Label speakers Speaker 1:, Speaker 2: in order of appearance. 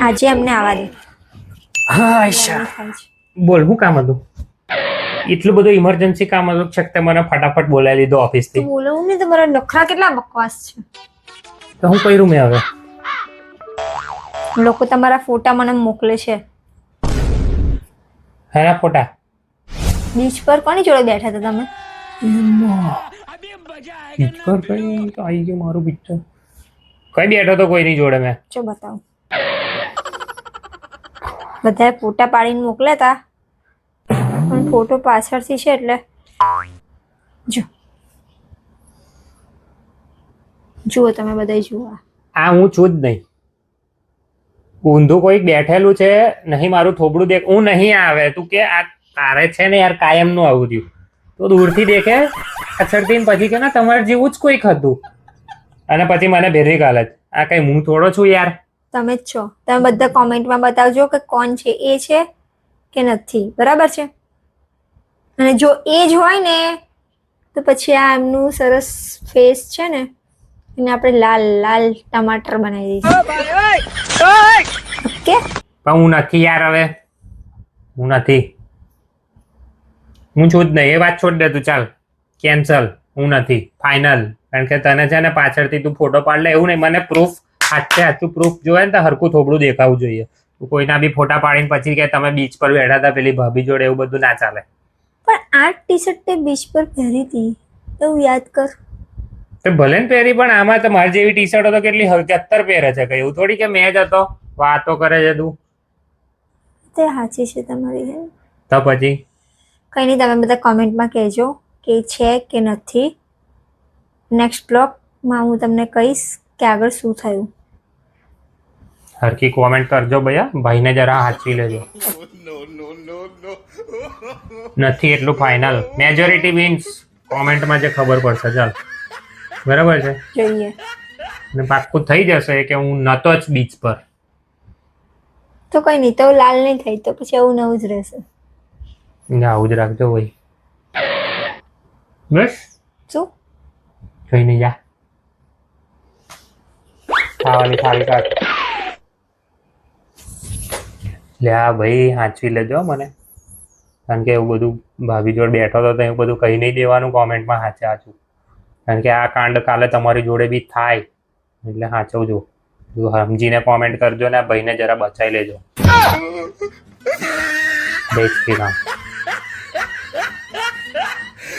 Speaker 1: આજે અમને આવા દે.
Speaker 2: હા આયશા બોલ, શું કામ હતું? એટલું બધું ઇમરજન્સી કામ હતું છતાં મને ફટાફટ બોલાવી લીધો ઓફિસ થી.
Speaker 1: બોલવું ને તમારા નખરા કેટલા બકવાસ છે.
Speaker 2: તો હું કર્યું મેં હવે?
Speaker 1: લોકો તમારા ફોટા મને મોકલે છે.
Speaker 2: હેના ફોટા?
Speaker 1: બીચ પર કોની જોડે બેઠા હતા તમે?
Speaker 2: પિક્ચર કઈ આવી ગયું મારું પિક્ચર. કઈ બેઠો તો કોઈની જોડે મેં?
Speaker 1: જો બતાવું. બધાએ ફોટા પાડીને મોકલ્યા હતા પણ ફોટો પાછળથી છે એટલે જો જુઓ તમે બધા જુઓ.
Speaker 2: આ હું છું જ નહીં. ઊંધું કોઈ બેઠેલું છે નહીં. મારું થોબડું દેખ. હું નહીં આવે તું કે આ તારે છે ને યાર કાયમનું આવું થયું. તો દૂરથી દેખે પાછળથી પછી કે ના તમારે જેવું જ કોઈક હતું અને પછી મને ભેરી ગાલે. આ કઈ હું થોડો છું યાર.
Speaker 1: તમે જ છો. તમે બધા કોમેન્ટમાં બતાવજો કે કોણ છે, એ છે કે નથી. બરાબર છે? અને જો એ જ હોય ને તો પછી આ એમનું સરસ ફેસ છે ને એને આપણે લાલ લાલ ટમાટર બનાવી દઈશું. ઓકે?
Speaker 2: પણ હું નથી યાર. હવે હું નથી. હું છું જ નહીં. એ વાત છોડ દે તું. ચાલ કેન્સલ. હું નથી. ફાઇનલ. કારણ કે તને છે ને પાછળથી તું ફોટો પાડ લે એવું નહીં. મને પ્રૂફ સાચું પ્રૂફ જોવે ને તો હરખું થોબડું દેખાવું જોઈએ. કોઈના બી ફોટા પાડીને પછી કે તમે બીચ પર બેઠા હતા પેલી ભાભી જોડે, એવું બધું ના ચાલે.
Speaker 1: પણ આ ટી શર્ટ તે બીચ પર પહેરી હતી એવું યાદ કર.
Speaker 2: તો ભલે ને પહેરી, પણ આમાં તો મારી જેવી ટી શર્ટો તો કેટલી 77 પહેરે છે. કઈ એવું થોડી કે મેં જ હતો. વાતો કરે છે તું.
Speaker 1: તે સાચી છે તમારી.
Speaker 2: તો પછી
Speaker 1: કઈ નહીં, તમે બધા કોમેન્ટમાં કહેજો કે છે કે નથી. નેક્સ્ટ બ્લોગમાં હું તમને કહીશ કે આગળ શું થયું.
Speaker 2: હરકી કોમેન્ટ કરજો ભૈયા. ભાઈને જરા હાચવી લેજો. નથી એટલું ફાઇનલ. મેજોરિટી મીન્સ કોમેન્ટમાં જે ખબર પડશે. ચાલ બરાબર છે.
Speaker 1: જોઈએ.
Speaker 2: અને પાક્કું થઈ જશે કે હું નતો જ બીચ પર.
Speaker 1: તો કઈ નહીં, તો લાલ નહીં થઈ તો પછી આવું નવું જ રહેશે.
Speaker 2: આવું જ રાખજો ભાઈ. બસ
Speaker 1: શું
Speaker 2: જોઈ નહીં જા. ખાવાની થાળી કાઢ. લે આ ભાઈ સાચવી લેજો મને. કારણ કે એવું બધું ભાભી જોડે બેઠો હતો તો એવું બધું કહી નહીં દેવાનું કોમેન્ટમાં. સાચું. કારણ કે આ કાંડ કાલે તમારી જોડે બી થાય એટલે સાચવજો. સમજીને કોમેન્ટ કરજો ને ભાઈને જરા બચાવી લેજો. જય શ્રી રામ.